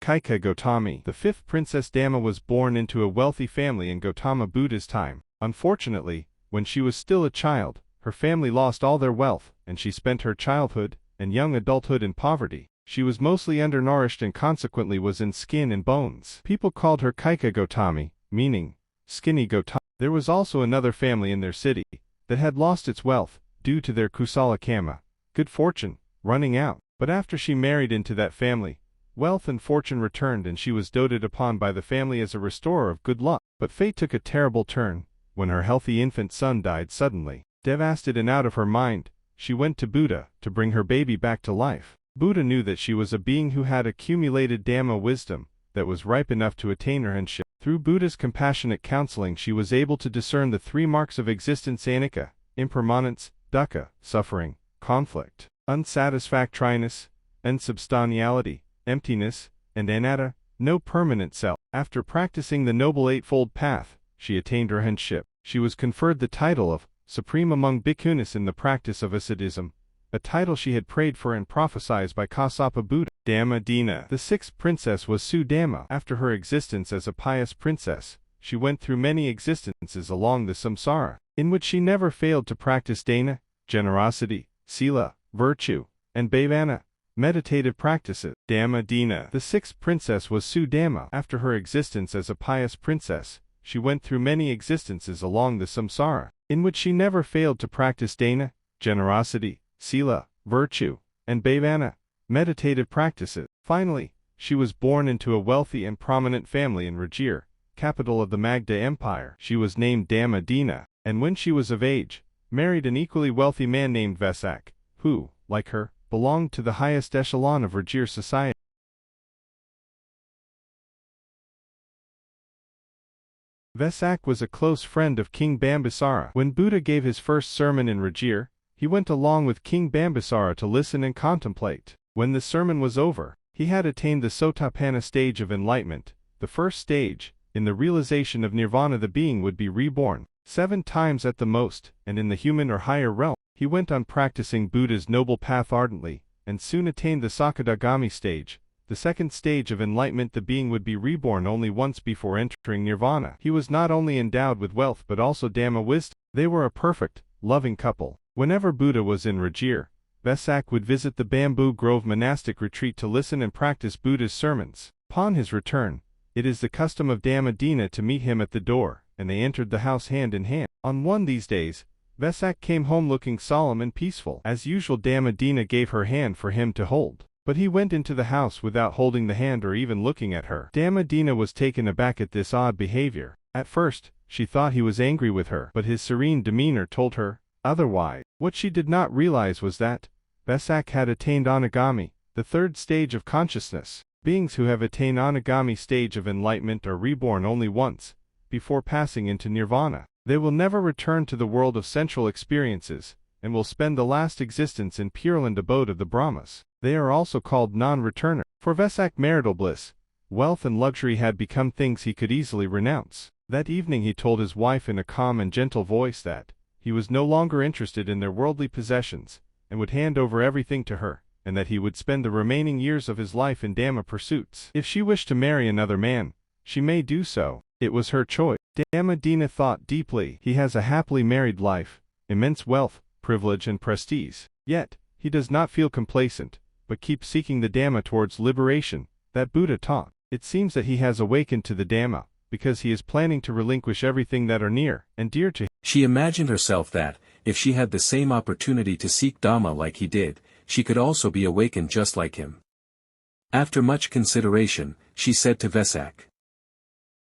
Kaika Gautami. The fifth Princess Dama was born into a wealthy family in Gautama Buddha's time. Unfortunately, when she was still a child, her family lost all their wealth, and she spent her childhood and young adulthood in poverty. She was mostly undernourished and consequently was in skin and bones. People called her Kaika Gautami, meaning skinny Gautami. There was also another family in their city that had lost its wealth due to their kusala kama, good fortune, running out. But after she married into that family, wealth and fortune returned and she was doted upon by the family as a restorer of good luck. But fate took a terrible turn when her healthy infant son died suddenly. Devastated and out of her mind, she went to Buddha to bring her baby back to life. Buddha knew that she was a being who had accumulated Dhamma wisdom that was ripe enough to attain arhatship. Through Buddha's compassionate counseling, she was able to discern the three marks of existence: anicca, impermanence; dukkha, suffering, conflict; unsatisfactoriness, unsubstantiality, emptiness; and anatta, no permanent self. After practicing the Noble Eightfold Path, she attained arhatship. She was conferred the title of Supreme among Bhikkhunis in the practice of asceticism, a title she had prayed for and prophesied by Kassapa Buddha. Dhamma Dina. The sixth princess was Sudama. After her existence as a pious princess, she went through many existences along the samsara, in which she never failed to practice dana, generosity, sila, virtue, and bhavana, meditative practices. Dhamma Dina. The sixth princess was Sudama. After her existence as a pious princess, she went through many existences along the samsara, in which she never failed to practice dana, generosity, sila, virtue, and bhavana, meditative practices. Finally, she was born into a wealthy and prominent family in Rajir, capital of the Magda Empire. She was named Dhamma Dina, and when she was of age, married an equally wealthy man named Vesak, who, like her, belonged to the highest echelon of Rajir society. Vesak was a close friend of King Bambisara. When Buddha gave his first sermon in Rajir, he went along with King Bambisara to listen and contemplate. When the sermon was over, he had attained the Sotapanna stage of enlightenment, the first stage. In the realization of nirvana, the being would be reborn 7 times at the most, and in the human or higher realm. He went on practicing Buddha's noble path ardently, and soon attained the Sakadagami stage, the second stage of enlightenment. The being would be reborn only once before entering nirvana. He was not only endowed with wealth but also Dhamma wisdom. They were a perfect, loving couple. Whenever Buddha was in Rajir, Vesak would visit the Bamboo Grove monastic retreat to listen and practice Buddha's sermons. Upon his return, it is the custom of Dhamma Dina to meet him at the door, and they entered the house hand in hand. On one these days, Vesak came home looking solemn and peaceful. As usual, Dhamma Dina gave her hand for him to hold, but he went into the house without holding the hand or even looking at her. Dhamma Dina was taken aback at this odd behavior. At first, she thought he was angry with her, but his serene demeanor told her otherwise. What she did not realize was that Vesak had attained Anagami, the third stage of consciousness. Beings who have attained Anagami stage of enlightenment are reborn only once, before passing into nirvana. They will never return to the world of sensual experiences, and will spend the last existence in Pure Land, abode of the Brahmas. They are also called non-returner. For Vesak, marital bliss, wealth and luxury had become things he could easily renounce. That evening he told his wife in a calm and gentle voice that he was no longer interested in their worldly possessions, and would hand over everything to her, and that he would spend the remaining years of his life in Dhamma pursuits. If she wished to marry another man, she may do so. It was her choice. Dhamma Dina thought deeply. He has a happily married life, immense wealth, privilege and prestige. Yet, he does not feel complacent, but keeps seeking the Dhamma towards liberation that Buddha taught. It seems that he has awakened to the Dhamma, because he is planning to relinquish everything that are near and dear to him. She imagined herself that, if she had the same opportunity to seek Dhamma like he did, she could also be awakened just like him. After much consideration, she said to Vesak,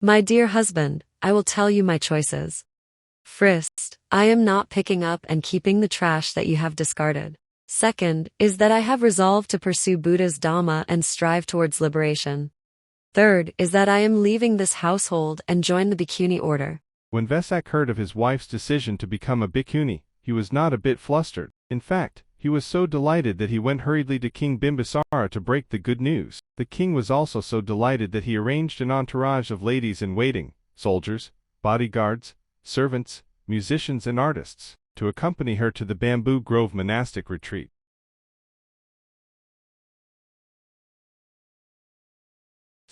"My dear husband, I will tell you my choices. First, I am not picking up and keeping the trash that you have discarded. Second, is that I have resolved to pursue Buddha's Dhamma and strive towards liberation. Third, is that I am leaving this household and join the Bhikkhuni order." When Vesak heard of his wife's decision to become a bhikkhuni, he was not a bit flustered. In fact, he was so delighted that he went hurriedly to King Bimbisara to break the good news. The king was also so delighted that he arranged an entourage of ladies-in-waiting, soldiers, bodyguards, servants, musicians and artists, to accompany her to the Bamboo Grove monastic retreat.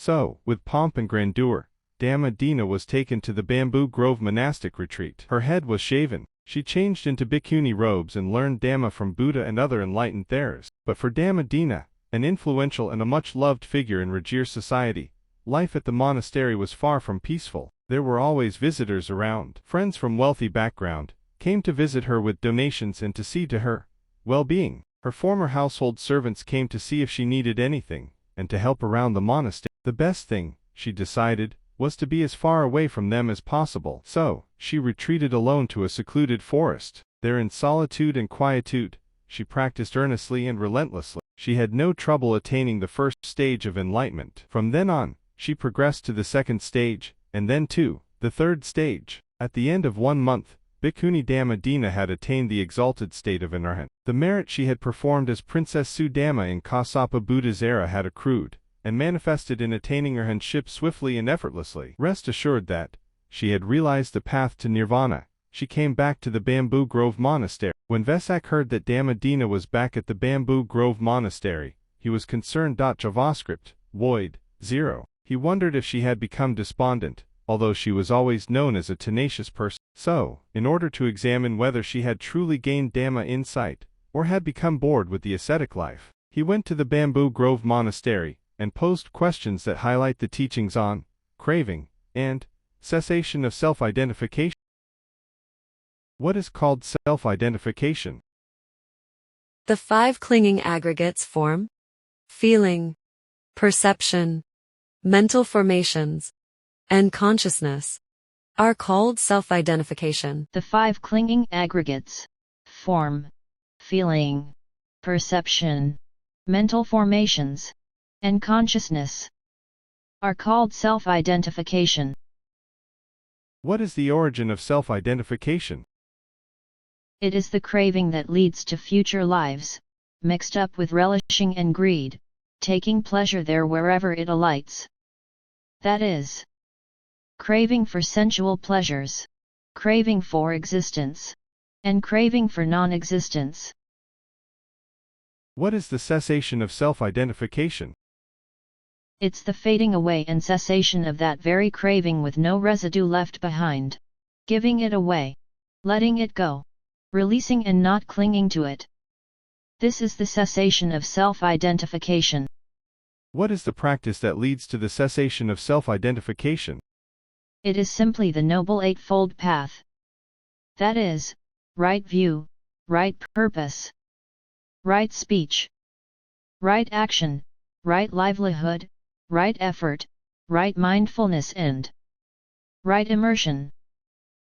So, with pomp and grandeur, Dama Dina was taken to the Bamboo Grove monastic retreat. Her head was shaven. She changed into bhikkhuni robes and learned Dhamma from Buddha and other enlightened Theras. But for Dama Dina, an influential and a much-loved figure in Rajir society, life at the monastery was far from peaceful. There were always visitors around. Friends from wealthy background came to visit her with donations and to see to her well-being. Her former household servants came to see if she needed anything, and to help around the monastery. The best thing, she decided, was to be as far away from them as possible. So, she retreated alone to a secluded forest. There in solitude and quietude, she practiced earnestly and relentlessly. She had no trouble attaining the first stage of enlightenment. From then on, she progressed to the second stage, and then to the third stage. At the end of 1 month, Bhikkhuni Dama Dina had attained the exalted state of an arhat. The merit she had performed as Princess2 Dama in Kassapa Buddha's era had accrued, and manifested in attaining arhatship swiftly and effortlessly. Rest assured that she had realized the path to nirvana. She came back to the Bamboo Grove Monastery. When Vesak heard that Dama Dina was back at the Bamboo Grove Monastery, he was concerned. JavaScript, void, 0. He wondered if she had become despondent, although she was always known as a tenacious person. So, in order to examine whether she had truly gained Dhamma insight, or had become bored with the ascetic life, he went to the Bamboo Grove Monastery, and posed questions that highlight the teachings on craving and cessation of self-identification. What is called self-identification? The 5 clinging aggregates: form, feeling, perception, mental formations, and consciousness are called self-identification. The 5 clinging aggregates: form, feeling, perception, mental formations, and consciousness are called self-identification. What is the origin of self-identification? It is the craving that leads to future lives, mixed up with relishing and greed, taking pleasure there wherever it alights. That is, craving for sensual pleasures, craving for existence, and craving for non-existence. What is the cessation of self-identification? It's the fading away and cessation of that very craving with no residue left behind. Giving it away. Letting it go. Releasing and not clinging to it. This is the cessation of self-identification. What is the practice that leads to the cessation of self-identification? It is simply the Noble Eightfold Path. That is, right view, right purpose, right speech, right action, right livelihood, right effort, right mindfulness and right immersion.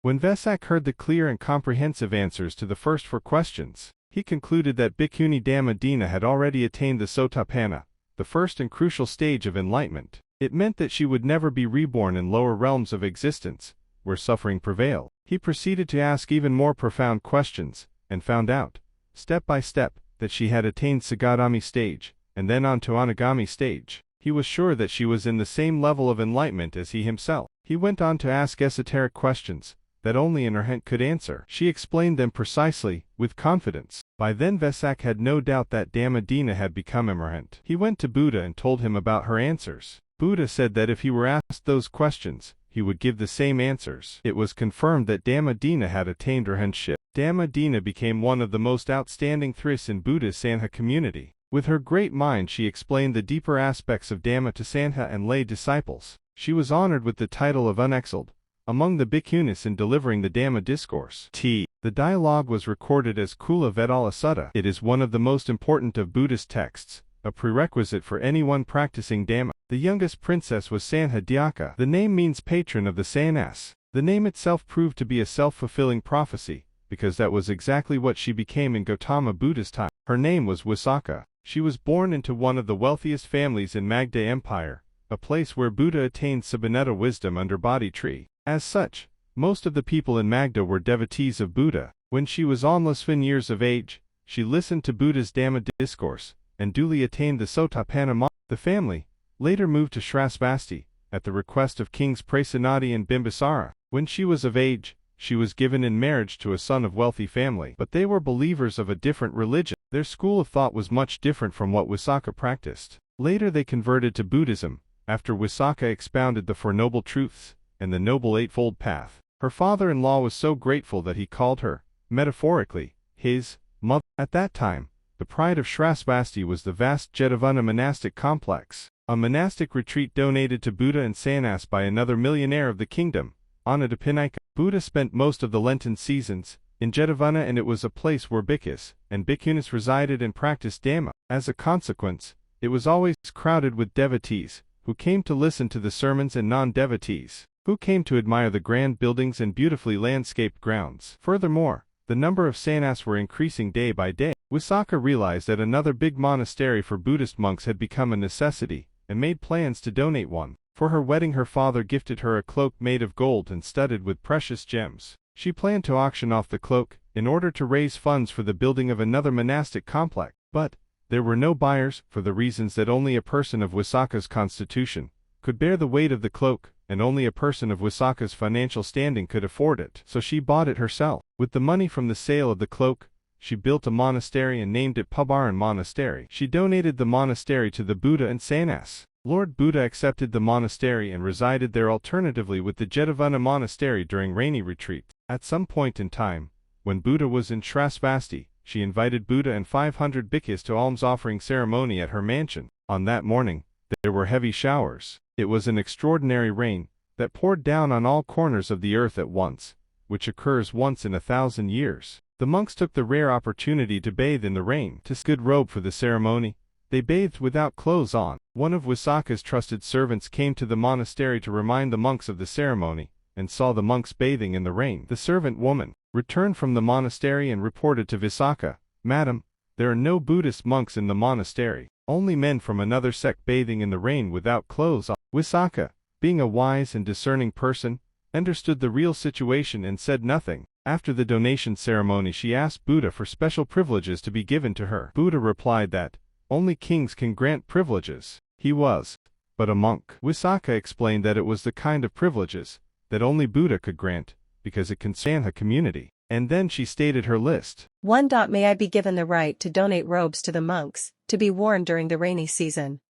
When Vesak heard the clear and comprehensive answers to the first 4 questions, he concluded that Bhikkhuni Dama Dina had already attained the Sotapanna, the first and crucial stage of enlightenment. It meant that she would never be reborn in lower realms of existence, where suffering prevailed. He proceeded to ask even more profound questions, and found out, step by step, that she had attained Sagadami stage, and then on to Anagami stage. He was sure that she was in the same level of enlightenment as he himself. He went on to ask esoteric questions that only an arhat could answer. She explained them precisely, with confidence. By then Vesak had no doubt that Dama Dina had become an arhat. He went to Buddha and told him about her answers. Buddha said that if he were asked those questions, he would give the same answers. It was confirmed that Dama Dina had attained arhatship. Dama Dina became one of the most outstanding Thris in Buddha's Sangha community. With her great mind she explained the deeper aspects of Dhamma to Sangha and lay disciples. She was honored with the title of unexcelled among the bhikkhunis in delivering the Dhamma discourse. The dialogue was recorded as Kula Vedala Sutta. It is one of the most important of Buddhist texts, a prerequisite for anyone practicing Dhamma. The youngest princess was Sangha Dhyaka. The name means patron of the sannyas. The name itself proved to be a self-fulfilling prophecy, because that was exactly what she became in Gautama Buddha's time. Her name was Visakha. She was born into one of the wealthiest families in Magda Empire, a place where Buddha attained Sabbanetta wisdom under Bodhi tree. As such, most of the people in Magda were devotees of Buddha. When she was almost 10 years of age, she listened to Buddha's Dhamma discourse, and duly attained the Sotapanna. The family later moved to Shrasvasti, at the request of Kings Prasanadi and Bimbisara. When she was of age, she was given in marriage to a son of wealthy family. But they were believers of a different religion. Their school of thought was much different from what Visakha practiced. Later they converted to Buddhism, after Wisaka expounded the Four Noble Truths and the Noble Eightfold Path. Her father-in-law was so grateful that he called her, metaphorically, his mother. At that time, the pride of Shrasvasti was the vast Jetavana monastic complex, a monastic retreat donated to Buddha and Sannyas by another millionaire of the kingdom, Anandapinaika. Buddha spent most of the Lenten seasons in Jetavana, and it was a place where bhikkhus and bhikkhunis resided and practiced Dhamma. As a consequence, it was always crowded with devotees, who came to listen to the sermons, and non-devotees, who came to admire the grand buildings and beautifully landscaped grounds. Furthermore, the number of sannyas were increasing day by day. Wisaka realized that another big monastery for Buddhist monks had become a necessity, and made plans to donate one. For her wedding, her father gifted her a cloak made of gold and studded with precious gems. She planned to auction off the cloak, in order to raise funds for the building of another monastic complex. But there were no buyers, for the reasons that only a person of Wisaka's constitution could bear the weight of the cloak, and only a person of Wisaka's financial standing could afford it. So she bought it herself. With the money from the sale of the cloak, she built a monastery and named it Pabaran Monastery. She donated the monastery to the Buddha and Sannyas. Lord Buddha accepted the monastery and resided there alternatively with the Jetavana monastery during rainy retreats. At some point in time, when Buddha was in Shrasvasti, she invited Buddha and 500 bhikkhus to alms-offering ceremony at her mansion. On that morning, there were heavy showers. It was an extraordinary rain that poured down on all corners of the earth at once, which occurs once in 1,000 years. The monks took the rare opportunity to bathe in the rain. To good robe for the ceremony, they bathed without clothes on. One of Wisaka's trusted servants came to the monastery to remind the monks of the ceremony, and saw the monks bathing in the rain. The servant woman returned from the monastery and reported to Wisaka, "Madam, there are no Buddhist monks in the monastery, only men from another sect bathing in the rain without clothes on." Wisaka, being a wise and discerning person, understood the real situation and said nothing. After the donation ceremony, she asked Buddha for special privileges to be given to her. Buddha replied that only kings can grant privileges. He was but a monk. Wisaka explained that it was the kind of privileges that only Buddha could grant, because it concerned the community. And then she stated her list. 1. May I be given the right to donate robes to the monks, to be worn during the rainy season?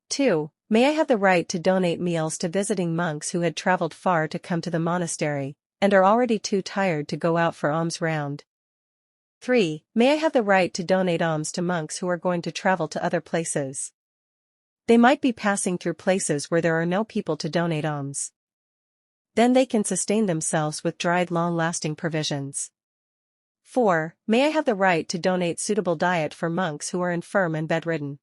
2. May I have the right to donate meals to visiting monks who had traveled far to come to the monastery, and are already too tired to go out for alms round? 3. May I have the right to donate alms to monks who are going to travel to other places? They might be passing through places where there are no people to donate alms. Then they can sustain themselves with dried long-lasting provisions. 4. May I have the right to donate suitable diet for monks who are infirm and bedridden?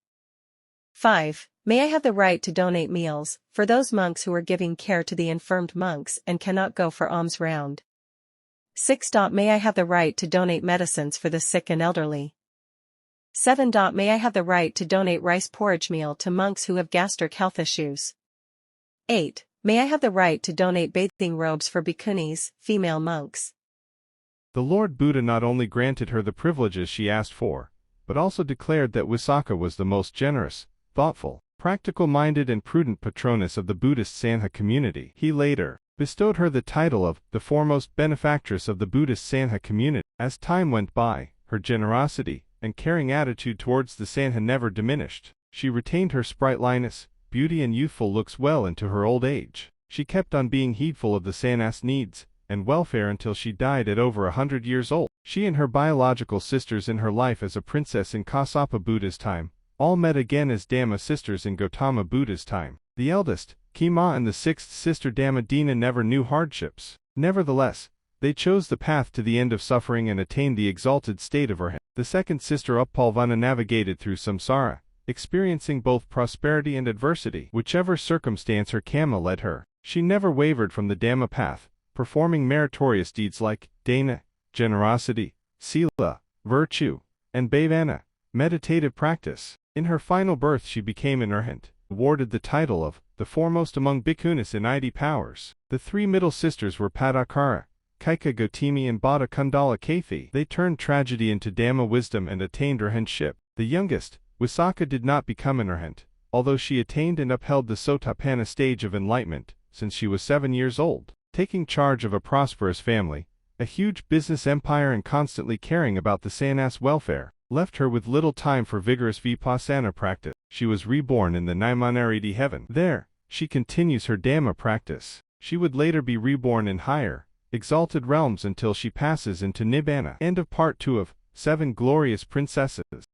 5. May I have the right to donate meals for those monks who are giving care to the infirmed monks and cannot go for alms round? 6. May I have the right to donate medicines for the sick and elderly? 7. May I have the right to donate rice porridge meal to monks who have gastric health issues? 8. May I have the right to donate bathing robes for bhikkhunis, female monks? The Lord Buddha not only granted her the privileges she asked for, but also declared that Wisaka was the most generous, thoughtful, practical-minded and prudent patroness of the Buddhist Sangha community. He later bestowed her the title of the foremost benefactress of the Buddhist Sangha community. As time went by, her generosity and caring attitude towards the Sangha never diminished. She retained her sprightliness, beauty and youthful looks well into her old age. She kept on being heedful of the sannyas' needs and welfare until she died at over 100 years old. She and her biological sisters in her life as a princess in Kassapa Buddha's time all met again as Dhamma sisters in Gautama Buddha's time. The eldest, Khema, and the sixth sister Dhammadina never knew hardships. Nevertheless, they chose the path to the end of suffering and attained the exalted state of Arhat. The second sister Uppalvana navigated through samsara, experiencing both prosperity and adversity. Whichever circumstance her karma led her, she never wavered from the Dhamma path, performing meritorious deeds like dana, generosity, sila, virtue, and bhavana, meditative practice. In her final birth she became an arhat, awarded the title of the foremost among bhikkhunis in Iti powers. The three middle sisters were Padakara, Kaika Gotimi and Bada Kundala Kathi. They turned tragedy into Dhamma wisdom and attained arhatship. The youngest, Wisaka, did not become an arhat, although she attained and upheld the Sotapanna stage of enlightenment since she was 7 years old. Taking charge of a prosperous family, a huge business empire and constantly caring about the sannyas' welfare, left her with little time for vigorous vipassana practice. She was reborn in the Naimanariti heaven. There, she continues her Dhamma practice. She would later be reborn in higher, exalted realms until she passes into Nibbana. End of Part 2 of 7 Glorious Princesses.